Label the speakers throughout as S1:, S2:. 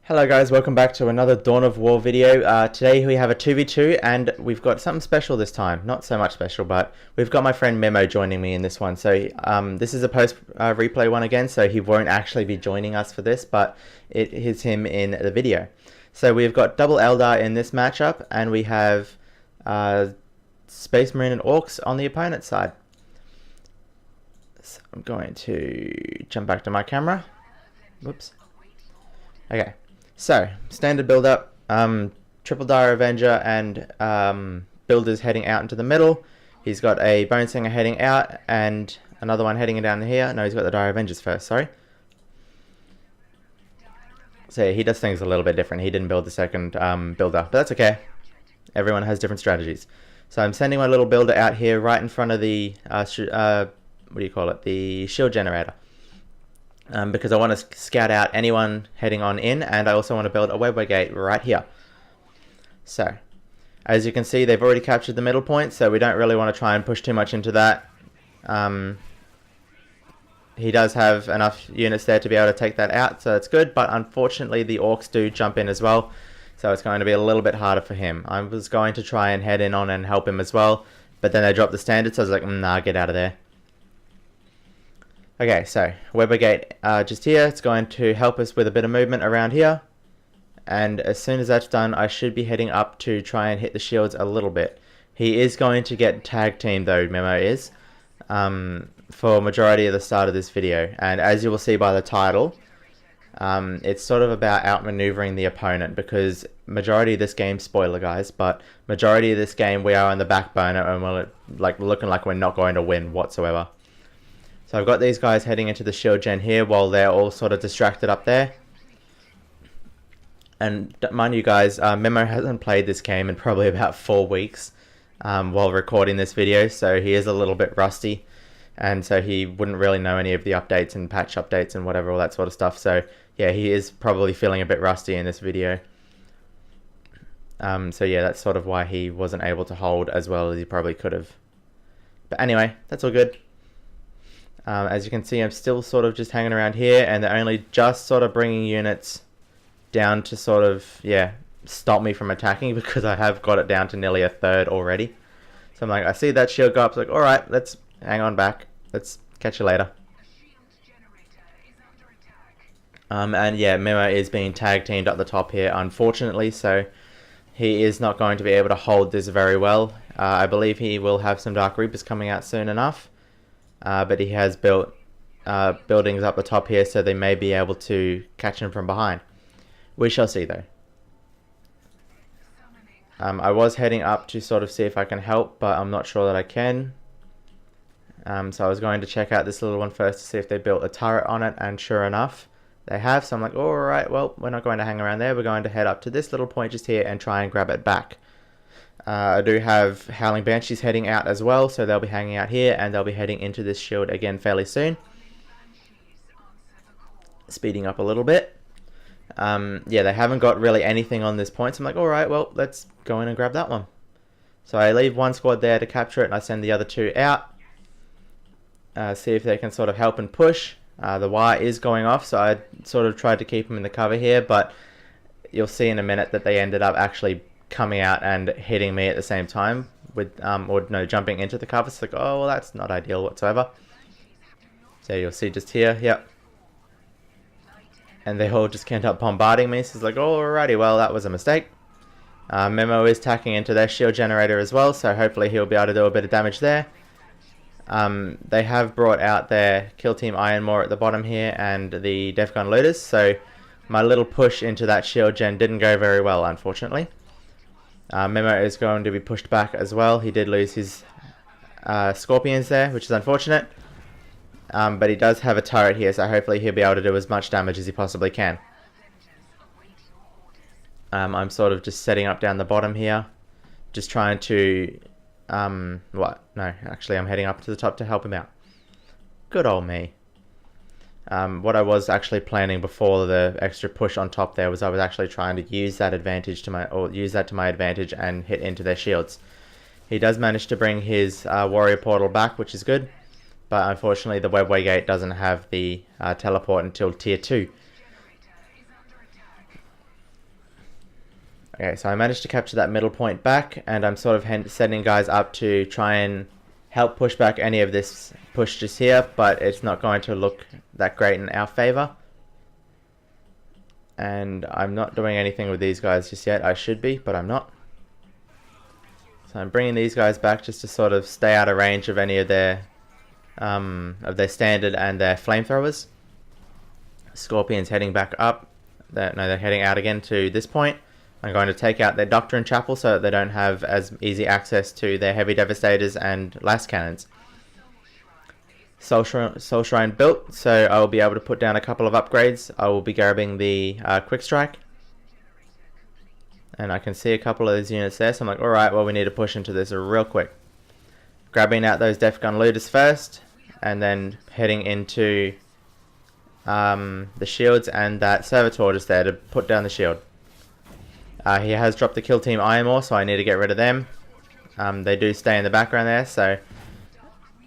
S1: Hello guys, welcome back to another Dawn of War video. Today we have a 2v2 and we've got something special this time. Not so much special, but we've got my friend Mimmoh joining me in this one. So this is a post replay one again, so he won't actually be joining us for this, but it is him in the video. So we've got double Eldar in this matchup and we have Space Marine and Orcs on the opponent's side. So I'm going to jump back to my camera. Whoops. Okay. So, standard build-up, Triple Dire Avenger and Builders heading out into the middle. He's got a Bone Singer heading out and another one heading down here. No, he's got the Dire Avengers first, sorry. So yeah, he does things a little bit different. He didn't build the second builder, but that's okay. Everyone has different strategies. So I'm sending my little builder out here right in front of the, what do you call it, the shield generator. Because I want to scout out anyone heading on in, and I also want to build a webway gate right here. So, as you can see, they've already captured the middle point, so we don't really want to try and push too much into that. He does have enough units there to be able to take that out, so that's good, but unfortunately the Orcs do jump in as well, so it's going to be a little bit harder for him. I was going to try and head in on and help him as well, but then they dropped the standard, so I was like, nah, get out of there. Okay, so Weber Gate just here. It's going to help us with a bit of movement around here. And as soon as that's done, I should be heading up to try and hit the shields a little bit. He is going to get tag team though, Mimmoh is, for majority of the start of this video. And as you will see by the title, it's sort of about outmaneuvering the opponent, because majority of this game, spoiler guys, but majority of this game we are on the back burner and we're like looking like we're not going to win whatsoever. So I've got these guys heading into the shield gen here while they're all sort of distracted up there. And mind you guys, Mimmoh hasn't played this game in probably about 4 weeks while recording this video, so he is a little bit rusty. And so he wouldn't really know any of the updates and patch updates and whatever, all that sort of stuff. So yeah, he is probably feeling a bit rusty in this video. So yeah, that's sort of why he wasn't able to hold as well as he probably could have. But anyway, that's all good. As you can see, I'm still sort of just hanging around here, and they're only just sort of bringing units down to sort of, yeah, stop me from attacking, because I have got it down to nearly a third already. So I'm like, I see that shield go up, it's like, alright, let's hang on back. Let's catch you later. And yeah, Mimmoh is being tag teamed up the top here, unfortunately, so he is not going to be able to hold this very well. I believe he will have some Dark Reapers coming out soon enough. But he has built buildings up the top here, so they may be able to catch him from behind. We shall see though. I was heading up to sort of see if I can help, but I'm not sure that I can. So I was going to check out this little one first to see if they built a turret on it, and sure enough, they have. So I'm like, alright, well, we're not going to hang around there. We're going to head up to this little point just here and try and grab it back. I do have Howling Banshees heading out as well, so they'll be hanging out here and they'll be heading into this shield again fairly soon. Speeding up a little bit. Yeah, they haven't got really anything on this point, so I'm like, alright, well, let's go in and grab that one. So I leave one squad there to capture it, and I send the other two out. See if they can sort of help and push. The wire is going off, so I sort of tried to keep them in the cover here, but you'll see in a minute that they ended up actually coming out and hitting me at the same time with or no, jumping into the cover. It's like, oh well, that's not ideal whatsoever. So you'll see just here, yep, and they all just end up bombarding me. So it's like, alrighty, well, that was a mistake. Mimmoh is tacking into their shield generator as well, so hopefully he'll be able to do a bit of damage there. They have brought out their Kill Team Ironmore at the bottom here and the Def Gun Looters, so my little push into that shield gen didn't go very well, unfortunately. Mimmoh is going to be pushed back as well. He did lose his Scorpions there, which is unfortunate. But he does have a turret here, so hopefully he'll be able to do as much damage as he possibly can. I'm sort of just setting up down the bottom here. Just trying to... what? No, actually I'm heading up to the top to help him out. Good old me. What I was actually planning before the extra push on top there was I was actually trying to use that advantage to my advantage and hit into their shields. He does manage to bring his warrior portal back, which is good, but unfortunately the webway gate doesn't have the teleport until tier 2. Okay, so I managed to capture that middle point back, and I'm sort of sending guys up to try and help push back any of this push just here, but it's not going to look that great in our favor. And I'm not doing anything with these guys just yet. I should be, but I'm not. So I'm bringing these guys back just to sort of stay out of range of any of their standard and their flamethrowers. Scorpion's heading back up. They're heading out again to this point. I'm going to take out their Doctrine Chapel so that they don't have as easy access to their heavy devastators and last cannons. Soul Shrine built, so I will be able to put down a couple of upgrades. I will be grabbing the Quick Strike. And I can see a couple of those units there, so I'm like, alright, well we need to push into this real quick. Grabbing out those Death Gun Looters first, and then heading into the shields and that Servitor just there to put down the shield. He has dropped the Kill Team Mimmoh, so I need to get rid of them. They do stay in the background there, so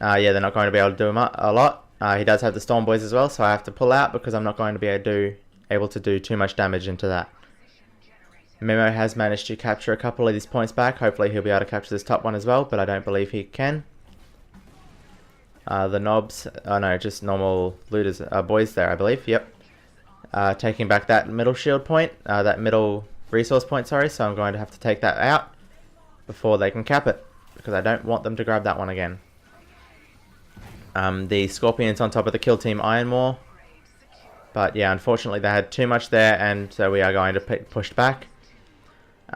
S1: yeah, they're not going to be able to do a lot. He does have the Storm Boys as well, so I have to pull out because I'm not going to be able to do too much damage into that. Mimmoh has managed to capture a couple of these points back. Hopefully he'll be able to capture this top one as well, but I don't believe he can. The knobs, oh no, just normal looters, boys there, I believe, yep. Taking back that middle shield point, that middle resource point, sorry, so I'm going to have to take that out before they can cap it, because I don't want them to grab that one again. The Scorpion's on top of the Kill Team Mimmoh, but yeah, unfortunately they had too much there, and so we are going to push back.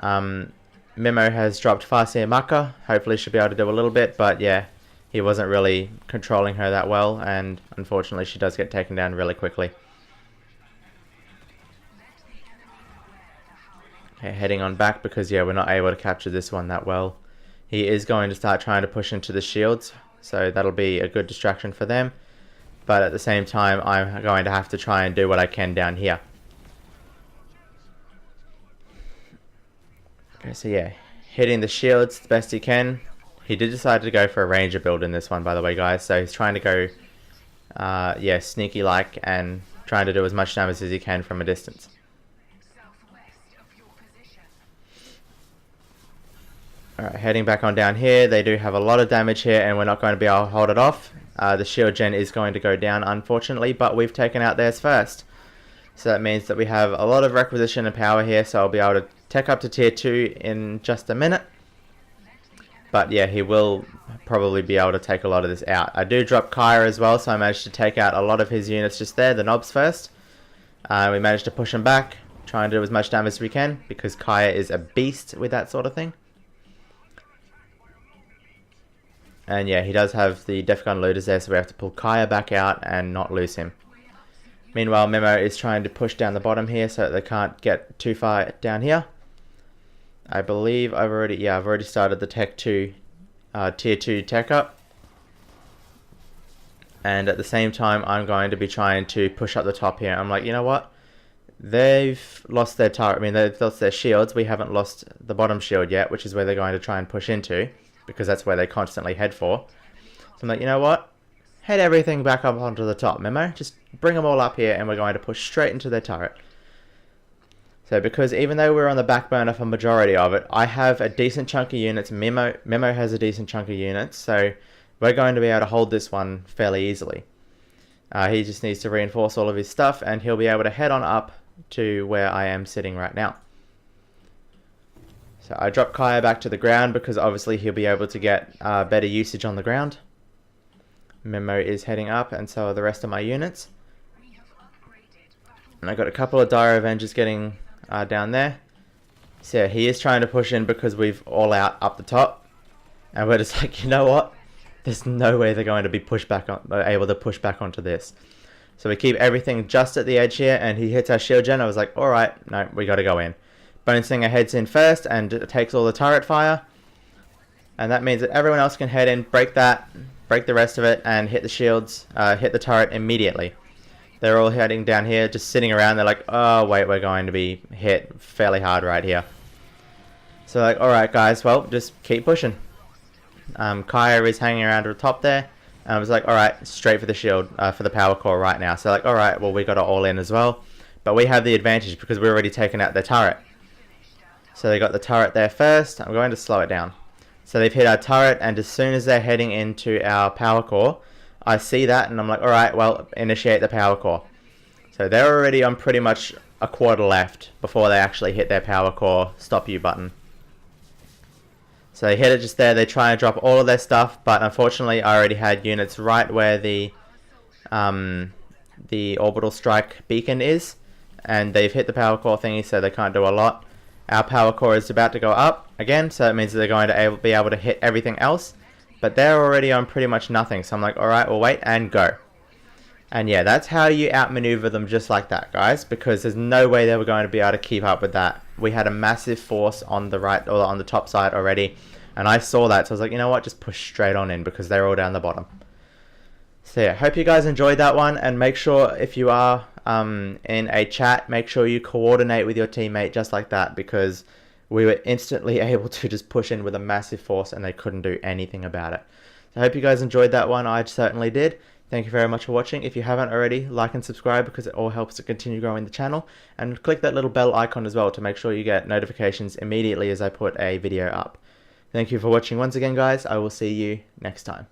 S1: Mimmoh has dropped Farseer Maka, hopefully she'll be able to do a little bit, but yeah, he wasn't really controlling her that well, and unfortunately she does get taken down really quickly. Okay, heading on back because yeah, we're not able to capture this one that well. He is going to start trying to push into the shields, so that'll be a good distraction for them. But at the same time, I'm going to have to try and do what I can down here. Okay, so yeah, hitting the shields the best he can. He did decide to go for a ranger build in this one, by the way, guys. So he's trying to go, yeah, sneaky-like and trying to do as much damage as he can from a distance. Alright, heading back on down here. They do have a lot of damage here, and we're not going to be able to hold it off. The shield gen is going to go down, unfortunately, but we've taken out theirs first. So that means that we have a lot of requisition and power here, so I'll be able to tech up to tier 2 in just a minute. But yeah, he will probably be able to take a lot of this out. I do drop Kaya as well, so I managed to take out a lot of his units just there, the knobs first. We managed to push him back, try and do as much damage as we can, because Kaya is a beast with that sort of thing. And yeah, he does have the Death Gun Looters there, so we have to pull Kaya back out and not lose him. Meanwhile, Mimmoh is trying to push down the bottom here so that they can't get too far down here. I believe I've already started the Tech 2, Tier 2 tech up. And at the same time, I'm going to be trying to push up the top here. I'm like, you know what? They've lost their turret. I mean, they've lost their shields. We haven't lost the bottom shield yet, which is where they're going to try and push into, because that's where they constantly head for. So I'm like, you know what? Head everything back up onto the top, Mimmoh. Just bring them all up here, and we're going to push straight into their turret. So because even though we're on the back burner for majority of it, I have a decent chunk of units. Mimmoh has a decent chunk of units, so we're going to be able to hold this one fairly easily. He just needs to reinforce all of his stuff, and he'll be able to head on up to where I am sitting right now. So I drop Kaya back to the ground because obviously he'll be able to get better usage on the ground. Mimmoh is heading up, and so are the rest of my units. And I got a couple of Dire Avengers getting down there. So yeah, he is trying to push in because we've all out up the top, and we're just like, you know what? There's no way they're going to be able to push back onto this. So we keep everything just at the edge here, and he hits our shield gen. I was like, all right, no, we got to go in. Bone Stinger heads in first and takes all the turret fire, and that means that everyone else can head in, break the rest of it, and hit the shields, hit the turret immediately. They're all heading down here, just sitting around. They're like, oh wait, we're going to be hit fairly hard right here. So like, alright guys, well, just keep pushing. Kaya is hanging around to the top there, and I was like, alright, straight for the shield, for the power core right now. So like, alright, well we got it all in as well, but we have the advantage because we're already taken out their turret. So they got the turret there first. I'm going to slow it down. So they've hit our turret, and as soon as they're heading into our power core, I see that and I'm like, alright, well, initiate the power core. So they're already on pretty much a quarter left before they actually hit their power core stop you button. So they hit it just there. They try and drop all of their stuff, but unfortunately I already had units right where the orbital strike beacon is, and they've hit the power core thingy, so they can't do a lot. Our power core is about to go up again, so it means that they're going to be able to hit everything else, but they're already on pretty much nothing. So I'm like, alright, we'll wait and go. And yeah, that's how you outmaneuver them, just like that, guys, because there's no way they were going to be able to keep up with that. We had a massive force on the right, or on the top side already, and I saw that, so I was like, you know what, just push straight on in, because they're all down the bottom. So yeah, hope you guys enjoyed that one, and make sure if you are in a chat, make sure you coordinate with your teammate just like that, because we were instantly able to just push in with a massive force and they couldn't do anything about it. So I hope you guys enjoyed that one. I certainly did. Thank you very much for watching. If you haven't already, like and subscribe, because it all helps to continue growing the channel, and click that little bell icon as well to make sure you get notifications immediately as I put a video up. Thank you for watching once again, guys. I will see you next time.